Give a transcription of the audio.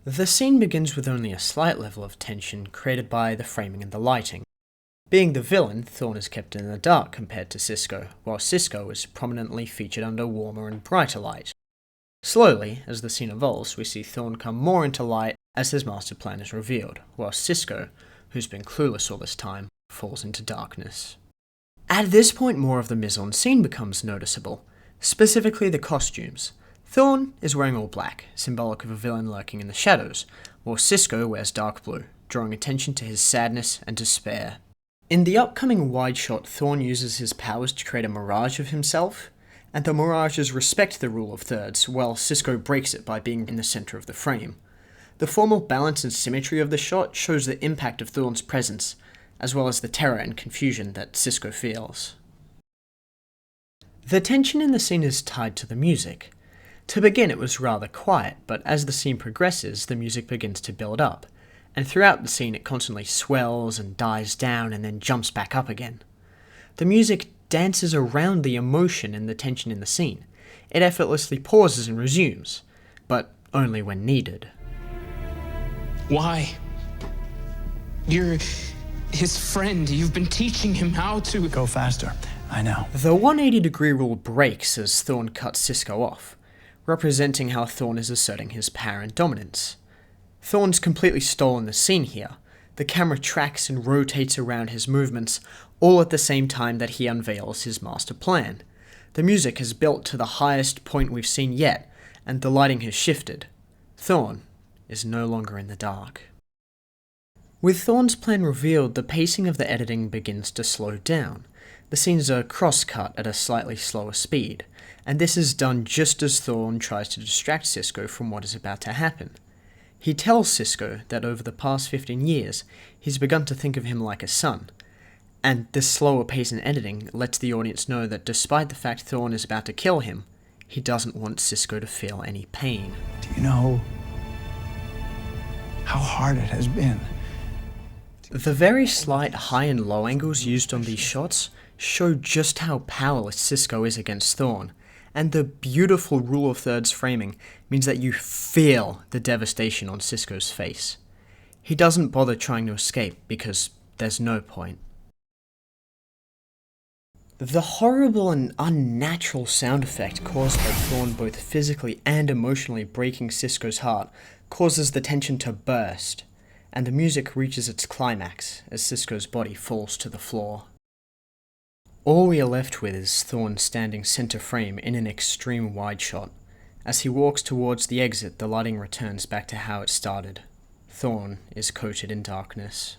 The scene begins with only a slight level of tension created by the framing and the lighting. Being the villain, Thorn is kept in the dark compared to Sisko, while Sisko is prominently featured under warmer and brighter light. Slowly, as the scene evolves, we see Thorn come more into light as his master plan is revealed, while Sisko, who's been clueless all this time, falls into darkness. At this point, more of the mise-en-scene becomes noticeable, specifically the costumes. Thorn is wearing all black, symbolic of a villain lurking in the shadows, while Sisko wears dark blue, drawing attention to his sadness and despair. In the upcoming wide shot, Thorn uses his powers to create a mirage of himself, and the mirages respect the rule of thirds, while Sisko breaks it by being in the center of the frame. The formal balance and symmetry of the shot shows the impact of Thorn's presence, as well as the terror and confusion that Sisko feels. The tension in the scene is tied to the music. To begin, it was rather quiet, but as the scene progresses, the music begins to build up, and throughout the scene it constantly swells and dies down and then jumps back up again. The music dances around the emotion and the tension in the scene. It effortlessly pauses and resumes, but only when needed. Why? You're his friend. You've been teaching him how to... Go faster. I know. The 180-degree rule breaks as Thorn cuts Sisko off, representing how Thorn is asserting his power and dominance. Thorn's completely stolen the scene here. The camera tracks and rotates around his movements, all at the same time that he unveils his master plan. The music has built to the highest point we've seen yet, and the lighting has shifted. Thorn is no longer in the dark. With Thorn's plan revealed, the pacing of the editing begins to slow down. The scenes are cross-cut at a slightly slower speed, and this is done just as Thorn tries to distract Sisko from what is about to happen. He tells Sisko that over the past 15 years, he's begun to think of him like a son, and this slower pace in editing lets the audience know that despite the fact Thorn is about to kill him, he doesn't want Sisko to feel any pain. Do you know how hard it has been? The very slight high and low angles used on these shots show just how powerless Sisko is against Thorn, and the beautiful rule of thirds framing means that you feel the devastation on Sisko's face. He doesn't bother trying to escape because there's no point. The horrible and unnatural sound effect caused by Thorn both physically and emotionally breaking Sisko's heart causes the tension to burst, and the music reaches its climax as Sisko's body falls to the floor. All we are left with is Thorn standing center frame in an extreme wide shot. As he walks towards the exit, the lighting returns back to how it started. Thorn is coated in darkness.